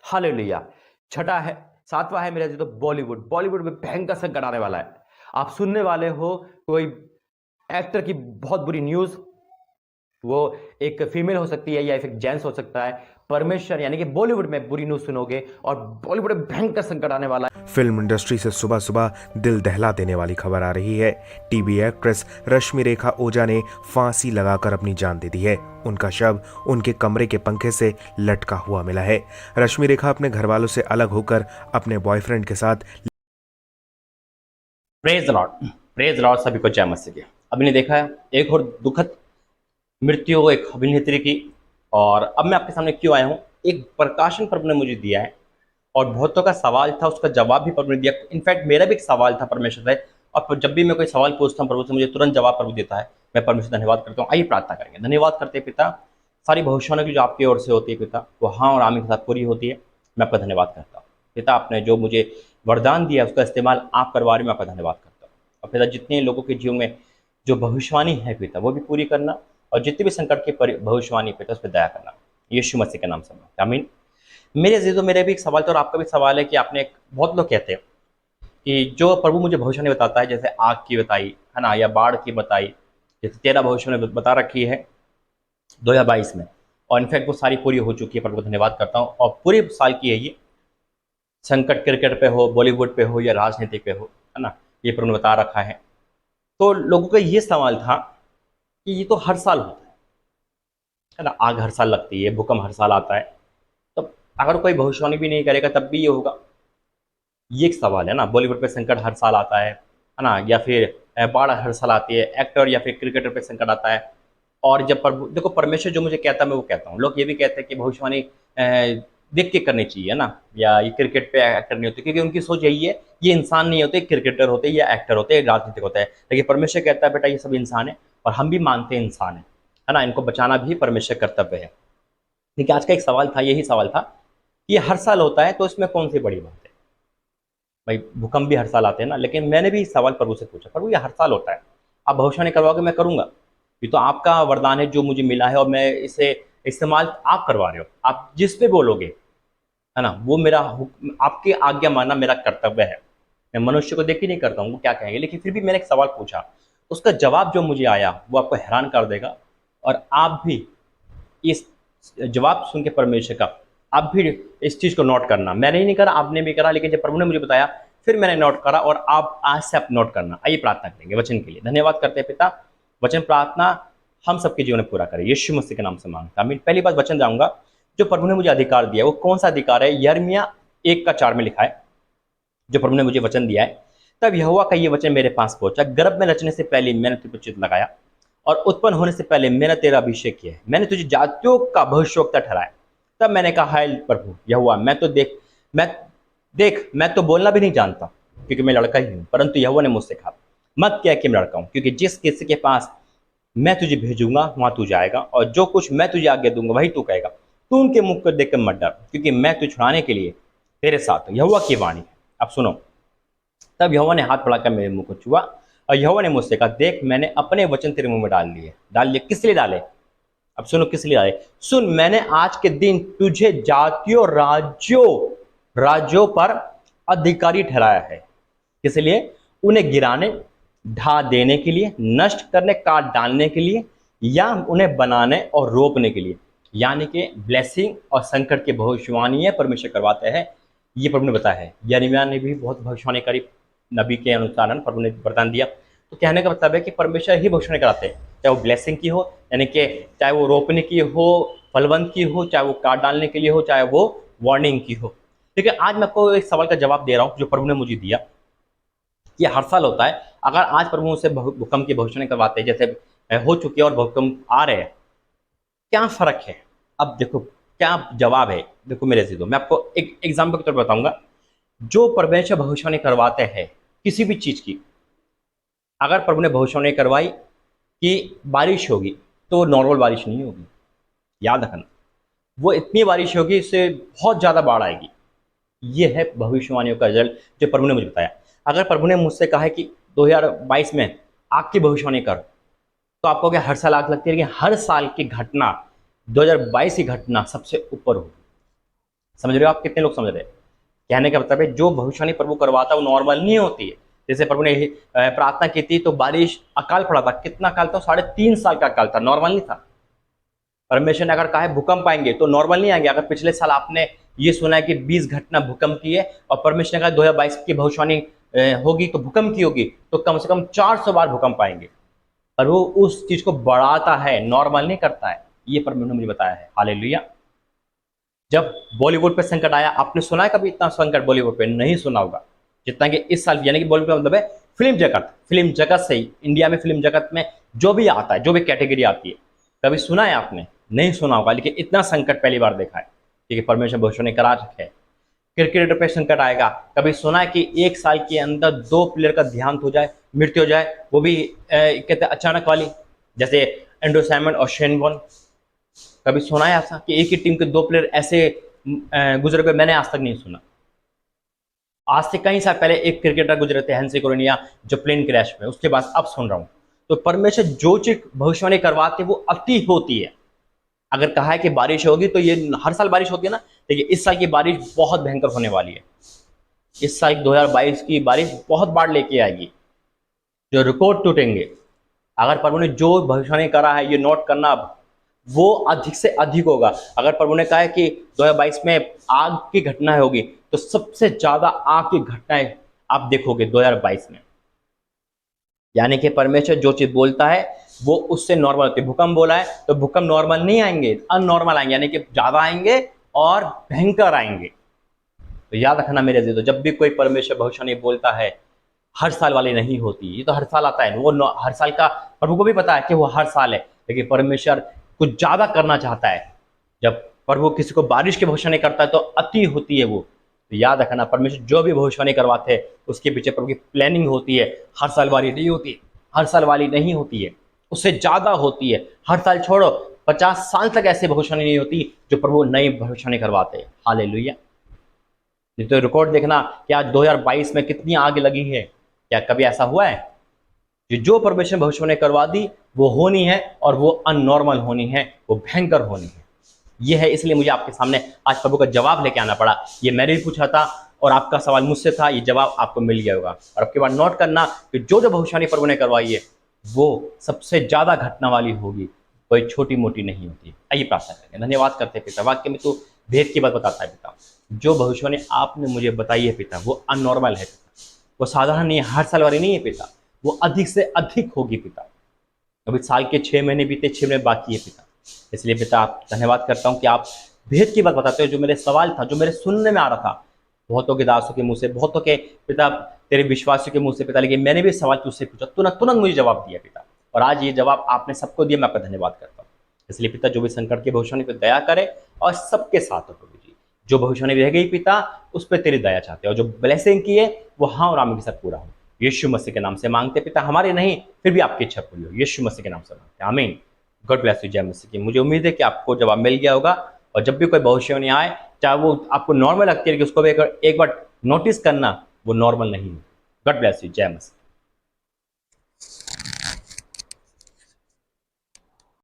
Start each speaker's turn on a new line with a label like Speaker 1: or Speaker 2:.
Speaker 1: Hallelujah. छठा है, सातवां है मेरा जो बॉलीवुड। बॉलीवुड में भयंकर संकट आने वाला है। आप सुनने वाले हो कोई एक्टर की बहुत बुरी न्यूज़, वो एक फीमेल हो सकती है या फिर जेंट्स हो सकता है। परमेश्वर यानी कि बॉलीवुड में बुरी न्यूज़ सुनोगे और बॉलीवुड में भयंकर संकट आने वाला है।
Speaker 2: फिल्म इंडस्ट्री से सुबह सुबह दिल दहला देने वाली खबर आ रही है। टीवी एक्ट्रेस रश्मि रेखा ओझा ने फांसी लगाकर अपनी जान दे दी है। उनका शव उनके कमरे के पंखे से लटका हुआ मिला है। रश्मि रेखा अपने घर वालों से अलग होकर अपने बॉयफ्रेंड के साथ
Speaker 3: प्रेज लॉर्ड, प्रेज लॉर्ड, सभी को जय मसीह की। अभी ने देखा है एक और दुखद मृत्यु हो एक अभिनेत्री की। और अब मैं आपके सामने क्यों आया हूँ, एक प्रकाशन प्रभु ने मुझे दिया है और बहुतों का सवाल था, उसका जवाब भी प्रभु ने दिया। इनफैक्ट मेरा भी एक सवाल था परमेश्वर से, और जब भी मैं कोई सवाल पूछता हूँ प्रभु से मुझे तुरंत जवाब प्रभु देता है। मैं परमेश्वर धन्यवाद करता हूँ। आइए प्रार्थना करेंगे। धन्यवाद करते हैं पिता, सारी भविष्यवाणी की जो आपकी ओर से होती है पिता, वो हाँ और आमीन के साथ पूरी होती है। मैं आपका धन्यवाद करता हूँ पिता, आपने जो मुझे वरदान दिया उसका इस्तेमाल आप करवा रहे हो। मैं आपका धन्यवाद करता हूँ। और पिता जितने लोगों के जीवन में जो भविष्यवाणी है पिता, वो भी पूरी करना, और जितने भी संकट की भविष्यवाणी पिता उस पर दया करना, यीशु मसीह के नाम से आमीन। मेरे अजीजों, मेरे भी एक सवाल था और आपका भी सवाल है कि आपने बहुत लोग कहते हैं कि जो प्रभु मुझे भविष्यवाणी बताता है, जैसे आग की बताई है ना, या बाढ़ की बताई, जैसे 13 भविष्यवाणी बता रखी है 2022 में, और इनफैक्ट वो सारी पूरी हो चुकी है। प्रभु को धन्यवाद करता हूँ। और पूरे साल की है ये, संकट क्रिकेट पे हो, बॉलीवुड पे हो या राजनीति पे हो, है ना, ये प्रभु ने बता रखा है। तो लोगों का ये सवाल था कि ये तो हर साल होता है ना, आग हर साल लगती है, भूकंप हर साल आता है, तो अगर कोई भविष्यवाणी भी नहीं करेगा तब भी ये होगा। ये एक सवाल है ना। बॉलीवुड पे संकट हर साल आता है ना, या फिर बाढ़ हर साल आती है, एक्टर या फिर क्रिकेटर पे संकट आता है। और जब देखो परमेश्वर जो मुझे कहता है मैं वो कहता हूँ। लोग ये भी कहते हैं कि भविष्यवाणी देख के करनी चाहिए ना, या ये क्रिकेट पे एक्टर नहीं होते, क्योंकि उनकी सोच यही है ये इंसान नहीं होते, क्रिकेटर होते या एक्टर होते, राजनीतिक होता है। लेकिन परमेश्वर कहता है बेटा ये सब इंसान है, और हम भी मानते हैं इंसान है ना, इनको बचाना भी परमेश्वर कर्तव्य है। लेकिन आज का एक सवाल था, यही सवाल था कि ये हर साल होता है तो इसमें कौन सी बड़ी बात है। भाई भूकंप भी हर साल आते हैं ना। लेकिन मैंने भी सवाल प्रभु से पूछा, प्रभु ये हर साल होता है, आप भविष्यवाणी करवाओगे, मैं करूंगा। ये तो आपका वरदान है जो मुझे मिला है, और मैं इसे इस्तेमाल आप करवा रहे हो। आप जिस पे बोलोगे है ना, वो मेरा आपकी आज्ञा मानना मेरा कर्तव्य है। मैं मनुष्य को देख ही नहीं करता हूँ वो क्या कहेंगे। लेकिन फिर भी मैंने एक सवाल पूछा, उसका जवाब जो मुझे आया वो आपको हैरान कर देगा। और आप भी इस जवाब सुन के परमेश्वर का आप भी इस चीज़ को नोट करना। मैंने ही नहीं करा, आपने भी करा, लेकिन जब प्रभु ने मुझे बताया फिर मैंने नोट करा, और आप आज से आप नोट करना। आइए प्रार्थना करेंगे वचन के लिए। धन्यवाद करते हैं पिता, वचन प्रार्थना हम सबके जीवन में पूरा करें, यीशु मसीह के नाम से मांगता हूं। पहली बात वचन जाऊंगा, जो प्रभु ने मुझे अधिकार दिया वो कौन सा अधिकार है। यिर्मयाह 1:4 में लिखा है, जो प्रभु ने मुझे वचन दिया है, तब यहोवा का ये वचन मेरे पास पहुंचा, गर्भ में रचने से पहले मैंने तुझ पर चित्त लगाया, और उत्पन्न होने से पहले मैंने तेरा अभिषेक किया है। मैंने तुझे जातियों का भविष्यवक्ता ठहराया। तब मैंने कहा हाय प्रभु यहोवा, मैं तो बोलना भी नहीं जानता, क्योंकि मैं लड़का ही हूँ। परंतु यहोवा ने मुझसे कहा मत कह कि मैं लड़का हूँ, क्योंकि जिस किसी के पास मैं तुझे भेजूंगा वहां तू जाएगा, और जो कुछ मैं तुझे आज्ञा दूंगा वही तू कहेगा। तू उनके मुख को देखकर मत डर, क्योंकि मैं तुझे छुड़ाने के लिए तेरे साथ हूं। यहोवा की वाणी है। अब सुनो, तब यहोवा ने हाथ बढ़ाकर मेरे मुंह को छुआ, और यहोवा ने मुझसे कहा देख मैंने अपने वचन तेरे मुंह में डाल लिए। किस लिए डाले? अब सुनो किस लिए डाले। सुन, मैंने आज के दिन तुझे जातियों राज्यों पर अधिकारी ठहराया है। किस लिए? उन्हें गिराने, ढा देने के लिए, नष्ट करने, काट डालने के लिए, या उन्हें बनाने और रोपने के लिए। यानी कि ब्लेसिंग और संकट की भविष्यवाणी परमेश्वर करवाते हैं। ये प्रभु ने बताया है। यिर्मयाह ने भी बहुत भविष्यवाणी करी, नबी के अनुसार प्रभु ने वरदान दिया। तो कहने का मतलब है कि परमेश्वर ही भविष्यवाणी कराते हैं, चाहे वो ब्लेसिंग की हो, यानी कि चाहे वो रोपने की हो, फलवंत की हो, चाहे वो काट डालने के लिए हो, चाहे वो वार्निंग की हो। लेकिन आज मैं आपको एक सवाल का जवाब दे रहा हूँ जो प्रभु ने मुझे दिया। ये हर साल होता है। अगर आज प्रभु से भूकंप की भविष्यवाणी करवाते हैं, जैसे हो चुकी है और भूकंप आ रहे हैं, क्या फर्क है? अब देखो क्या जवाब है। देखो मेरे अजीजों, मैं आपको एक एग्जाम्पल के तौर पर बताऊंगा। जो परमेश्वर भविष्यवाणी करवाते हैं किसी भी चीज की, अगर प्रभु ने भविष्यवाणी करवाई कि बारिश होगी, तो नॉर्मल बारिश नहीं होगी। याद रखना, वो इतनी बारिश होगी इससे बहुत ज्यादा बाढ़ आएगी। ये है भविष्यवाणियों का रिजल्ट जो प्रभु ने मुझे बताया। अगर प्रभु ने मुझसे कहा है कि 2022 में आग की भविष्यवाणी कर, तो आपको क्या हर साल आग लगती है? लेकिन हर साल की घटना 2022 की घटना सबसे ऊपर होगी। समझ रहे हो आप? कितने लोग समझ रहे हैं? कहने का मतलब है जो भविष्यवाणी प्रभु करवाता है वो नॉर्मल नहीं होती है। जैसे प्रभु ने प्रार्थना की थी तो बारिश अकाल पड़ा था, कितना अकाल था? 3.5 साल का अकाल था, नॉर्मल नहीं था। परमेश्वर ने अगर कहा है भूकंप आएंगे तो नॉर्मल नहीं आएंगे। अगर पिछले साल आपने ये सुना है कि 20 घटना भूकंप की है और परमेश्वर ने कहा 2022 की भविष्यवाणी होगी तो भूकंप की होगी, तो कम से कम 400 बार भूकंप आएंगे। और वो उस चीज को बढ़ाता है, नॉर्मल नहीं करता है। ये परमेश्वर ने मुझे बताया है। हालेलुया। जब बॉलीवुड पे संकट आया, आपने सुना है कभी इतना संकट बॉलीवुड पे? नहीं सुना होगा जितना कि इस साल। यानी कि बॉलीवुड का मतलब है फिल्म जगत से ही, इंडिया में फिल्म जगत में जो भी आता है, जो भी कैटेगरी आती है, कभी सुना है आपने? नहीं सुना होगा। लेकिन इतना संकट पहली बार देखा है, ठीक है, परमेश्वर भविष्य ने करा रखे है। क्रिकेटर पे संकट आएगा, कभी सुना है कि एक साल के अंदर 2 प्लेयर का देहांत हो जाए, मृत्यु हो जाए, वो भी कहते अचानक वाली, जैसे एंड्रू सैमन और शेन वॉर्न। कभी सुना है ऐसा कि एक ही टीम के 2 प्लेयर ऐसे गुजर गए? मैंने आज तक नहीं सुना। आज से कई साल पहले एक क्रिकेटर गुजरे थे, हेंसी कोरोनिया, जो प्लेन क्रैश में, उसके बाद अब सुन रहा हूं। तो परमेश्वर जो चीज भविष्यवाणी करवाते वो अति होती है। अगर कहा है कि बारिश होगी तो ये हर साल बारिश होती है ना। देखिए इस साल की बारिश बहुत भयंकर होने वाली है। इस साल 2022 की बारिश बहुत बाढ़ लेके आएगी, जो रिकॉर्ड टूटेंगे। अगर प्रभु ने जो भविष्यवाणी करा है, ये नोट करना, अब वो अधिक से अधिक होगा। अगर प्रभु ने कहा है कि 2022 में आग की घटना होगी तो सबसे ज्यादा आग की घटनाएं आप देखोगे 2022 में। यानी कि परमेश्वर जो चीज बोलता है वो उससे नॉर्मल होती है। भूकंप बोला है तो भूकंप नॉर्मल नहीं आएंगे, अननॉर्मल आएंगे, यानी कि ज्यादा आएंगे और भयंकर आएंगे। तो याद रखना मेरे अजीजों, जब भी कोई परमेश्वर भविष्यवाणी बोलता है, हर साल वाली नहीं होती। ये तो हर साल आता है, वो हर साल का प्रभु को भी पता है कि वो हर साल है, लेकिन परमेश्वर कुछ ज्यादा करना चाहता है। जब प्रभु किसी को बारिश की भविष्यवाणी करता है तो अति होती है वो। तो याद रखना, परमेश्वर जो भी भविष्यवाणी करवाते हैं उसके पीछे प्रभु की प्लानिंग होती है। हर साल वाली नहीं होती, हर साल वाली नहीं होती है, उससे ज्यादा होती है। हर साल छोड़ो, 50 साल तक ऐसी भविष्यवाणी नहीं होती जो प्रभु नई भविष्यवाणी करवाते हैं। हालेलुया। नहीं तो रिकॉर्ड देखना कि आज 2022 में कितनी आग लगी है। क्या कभी ऐसा हुआ है? जो परमेश्वर भविष्यवाणी करवा दी वो होनी है, और वो अननॉर्मल होनी है, वो भयंकर होनी है। ये है, इसलिए मुझे आपके सामने आज प्रभु का जवाब लेके आना पड़ा। ये मैंने भी पूछा था और आपका सवाल मुझसे था, ये जवाब आपको मिल गया होगा। और आपके बाद नोट करना कि जो जो भविष्यवाणी प्रभु ने करवाई है वो सबसे ज्यादा घटना वाली होगी, कोई छोटी मोटी नहीं होती। आइए प्रार्थना करेंगे। धन्यवाद करते हैं पिता, वाक्य में तो भेद की बात बताता है पिता। जो भविष्यवाणी आपने मुझे बताई है पिता, वो अननॉर्मल है पिता, वो साधारण नहीं है, हर साल वाली नहीं है पिता, वो अधिक से अधिक होगी पिता। अभी साल के 6 महीने बीते, 6 महीने बाकी है पिता। इसलिए पिता आप धन्यवाद करता हूँ कि आप भेद की बात बताते हो। जो मेरे सवाल था, जो मेरे सुनने में आ रहा था, बहुतों के दासों के मुंह से, बहुतों के पिता तेरे विश्वासियों के मुंह से पिता, लेकिन मैंने भी सवाल तुझसे पूछा, तुरंत मुझे जवाब दिया पिता। और आज ये जवाब आपने सबको दिया, मैं आपका धन्यवाद करता हूँ। इसलिए पिता जो भी संकट की भविष्यवाणी पर दया करे और सबके साथ हो प्रभु जी। जो भविष्यवाणी रह गई पिता, उस पर तेरी दया चाहते हैं, और जो ब्लेसिंग की है वो हाँ और आमीन के साथ पूरा हो। यीशु मसीह के नाम से मांगते पिता, हमारे नहीं फिर भी आपकी इच्छा पूरी हो। यीशु मसीह के नाम से मांगते हैं, आमीन। God bless you. जय मसीह की। मुझे उम्मीद है कि आपको जवाब मिल गया होगा। और जब भी कोई भविष्यवाणी आए, चाहे वो आपको नॉर्मल लगती है, कि उसको भी एक बार नोटिस करना, वो नॉर्मल नहीं है। God bless you. जय मसीह।